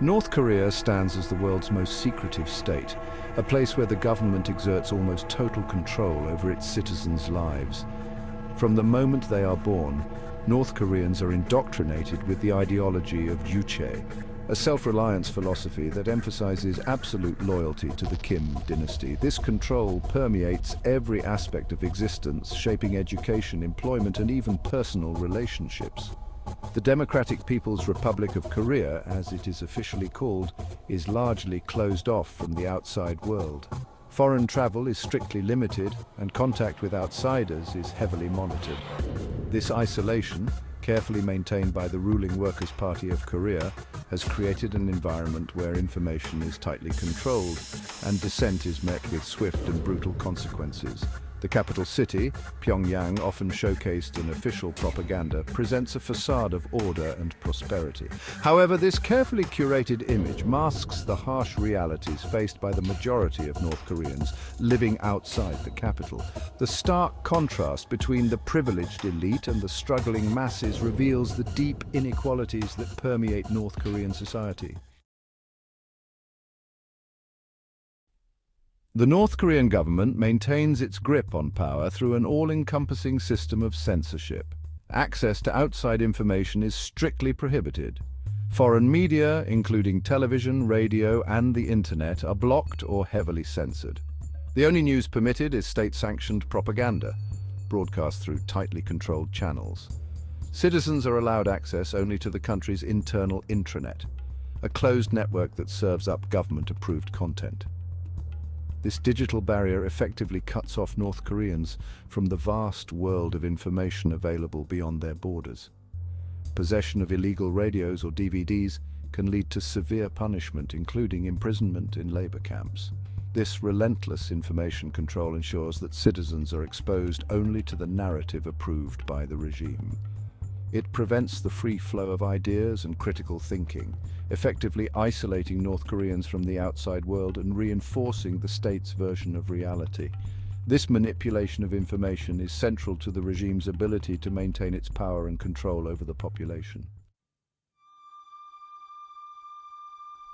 North Korea stands as the world's most secretive state, a place where the government exerts almost total control over its citizens' lives. From the moment they are born, North Koreans are indoctrinated with the ideology of Juche, a self-reliance philosophy that emphasizes absolute loyalty to the Kim dynasty. This control permeates every aspect of existence, shaping education, employment, and even personal relationships. The Democratic People's Republic of Korea, as it is officially called, is largely closed off from the outside world. Foreign travel is strictly limited, and contact with outsiders is heavily monitored. This isolation, carefully maintained by the ruling Workers' Party of Korea, has created an environment where information is tightly controlled and dissent is met with swift and brutal consequences. The capital city, Pyongyang, often showcased in official propaganda, presents a facade of order and prosperity. However, this carefully curated image masks the harsh realities faced by the majority of North Koreans living outside the capital. The stark contrast between the privileged elite and the struggling masses reveals the deep inequalities that permeate North Korean society. The North Korean government maintains its grip on power through an all-encompassing system of censorship. Access to outside information is strictly prohibited. Foreign media, including television, radio, and the internet, are blocked or heavily censored. The only news permitted is state-sanctioned propaganda, broadcast through tightly controlled channels. Citizens are allowed access only to the country's internal intranet, a closed network that serves up government-approved content. This digital barrier effectively cuts off North Koreans from the vast world of information available beyond their borders. Possession of illegal radios or DVDs can lead to severe punishment, including imprisonment in labor camps. This relentless information control ensures that citizens are exposed only to the narrative approved by the regime. It prevents the free flow of ideas and critical thinking, effectively isolating North Koreans from the outside world and reinforcing the state's version of reality. This manipulation of information is central to the regime's ability to maintain its power and control over the population.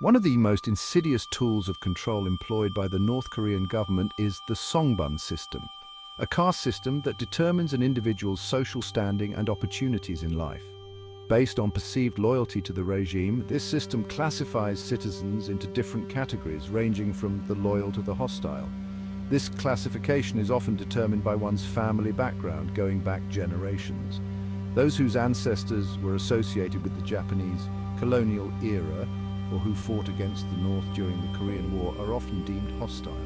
One of the most insidious tools of control employed by the North Korean government is the Songbun system, a caste system that determines an individual's social standing and opportunities in life. Based on perceived loyalty to the regime, this system classifies citizens into different categories, ranging from the loyal to the hostile. This classification is often determined by one's family background, going back generations. Those whose ancestors were associated with the Japanese colonial era or who fought against the North during the Korean War are often deemed hostile.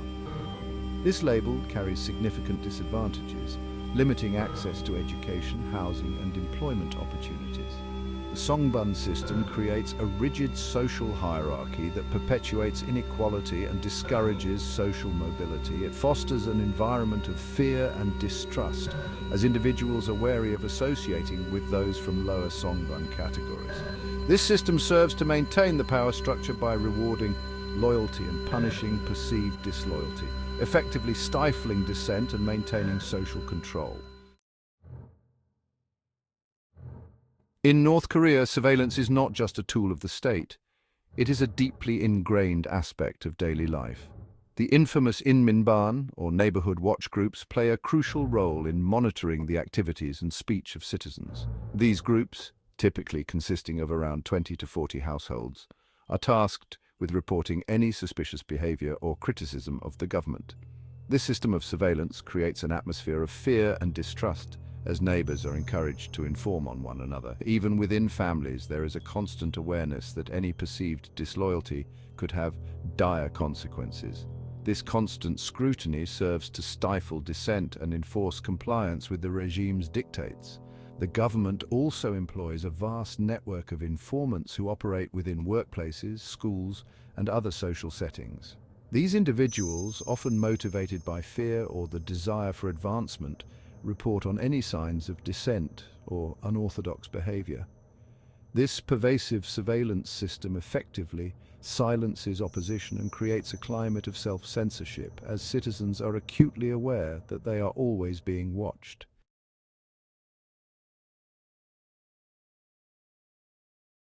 This label carries significant disadvantages, limiting access to education, housing, and employment opportunities. The Songbun system creates a rigid social hierarchy that perpetuates inequality and discourages social mobility. It fosters an environment of fear and distrust, as individuals are wary of associating with those from lower Songbun categories. This system serves to maintain the power structure by rewarding loyalty and punishing perceived disloyalty, effectively stifling dissent and maintaining social control. In North Korea, surveillance is not just a tool of the state. It is a deeply ingrained aspect of daily life. The infamous inminban, or neighborhood watch groups, play a crucial role in monitoring the activities and speech of citizens. These groups, typically consisting of around 20 to 40 households, are tasked with reporting any suspicious behavior or criticism of the government. This system of surveillance creates an atmosphere of fear and distrust, as neighbors are encouraged to inform on one another. Even within families, there is a constant awareness that any perceived disloyalty could have dire consequences. This constant scrutiny serves to stifle dissent and enforce compliance with the regime's dictates. The government also employs a vast network of informants who operate within workplaces, schools, and other social settings. These individuals, often motivated by fear or the desire for advancement, report on any signs of dissent or unorthodox behavior. This pervasive surveillance system effectively silences opposition and creates a climate of self-censorship, as citizens are acutely aware that they are always being watched.